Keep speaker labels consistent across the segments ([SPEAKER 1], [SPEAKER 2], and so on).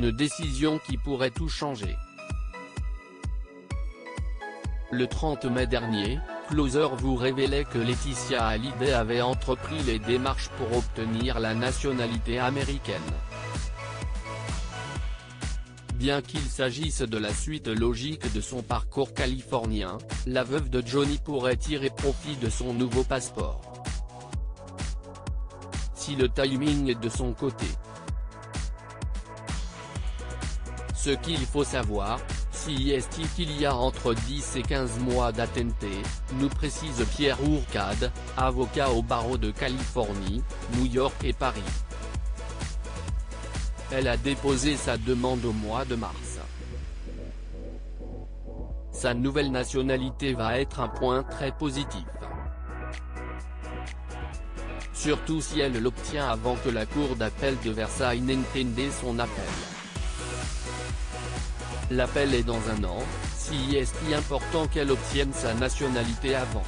[SPEAKER 1] une décision qui pourrait tout changer. Le 30 mai dernier, Closer vous révélait que Laetitia Hallyday avait entrepris les démarches pour obtenir la nationalité américaine. Bien qu'il s'agisse de la suite logique de son parcours californien, la veuve de Johnny pourrait tirer profit de son nouveau passeport. Si le timing est de son côté. Ce qu'il faut savoir, c'est qu'il y a entre 10 et 15 mois d'attente, nous précise Pierre Ourcade, avocat au barreau de Californie, New York et Paris. Elle a déposé sa demande au mois de mars. Sa nouvelle nationalité va être un point très positif. Surtout si elle l'obtient avant que la Cour d'appel de Versailles n'entende son appel. L'appel est dans un an, si est important qu'elle obtienne sa nationalité avant.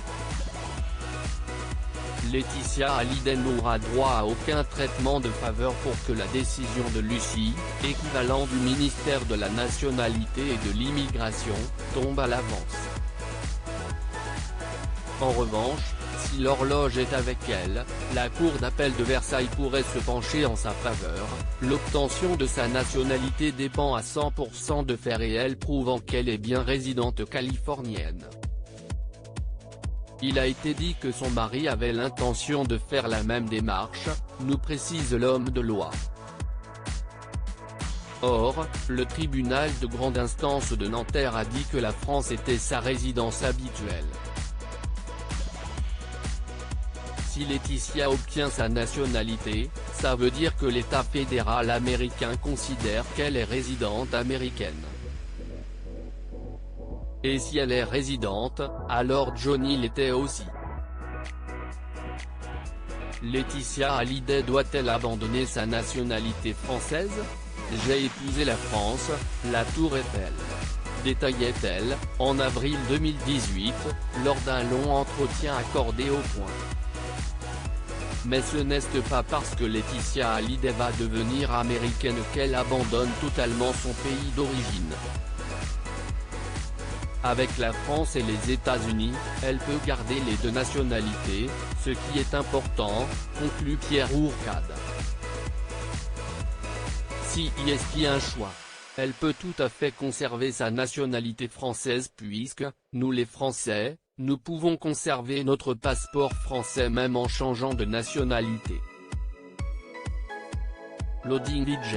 [SPEAKER 1] Laetitia Hallyday n'aura droit à aucun traitement de faveur pour que la décision de Lucie, équivalent du ministère de la Nationalité et de l'Immigration, tombe à l'avance. En revanche, si l'horloge est avec elle, la Cour d'appel de Versailles pourrait se pencher en sa faveur. L'obtention de sa nationalité dépend à 100% de faits réels prouvant qu'elle est bien résidente californienne. Il a été dit que son mari avait l'intention de faire la même démarche, nous précise l'homme de loi. Or, le tribunal de grande instance de Nanterre a dit que la France était sa résidence habituelle. Si Laetitia obtient sa nationalité, ça veut dire que l'État fédéral américain considère qu'elle est résidente américaine. Et si elle est résidente, alors Johnny l'était aussi. Laetitia Hallyday doit-elle abandonner sa nationalité française? J'ai épousé la France, la Tour Eiffel. Détaillait-elle, en avril 2018, lors d'un long entretien accordé au Point. Mais ce n'est pas parce que Laetitia Hallyday va devenir américaine qu'elle abandonne totalement son pays d'origine. Avec la France et les États-Unis, elle peut garder les deux nationalités, ce qui est important, conclut Pierre Ourcade. Si est un choix, elle peut tout à fait conserver sa nationalité française puisque, nous les Français, nous pouvons conserver notre passeport français même en changeant de nationalité. Loading DJ.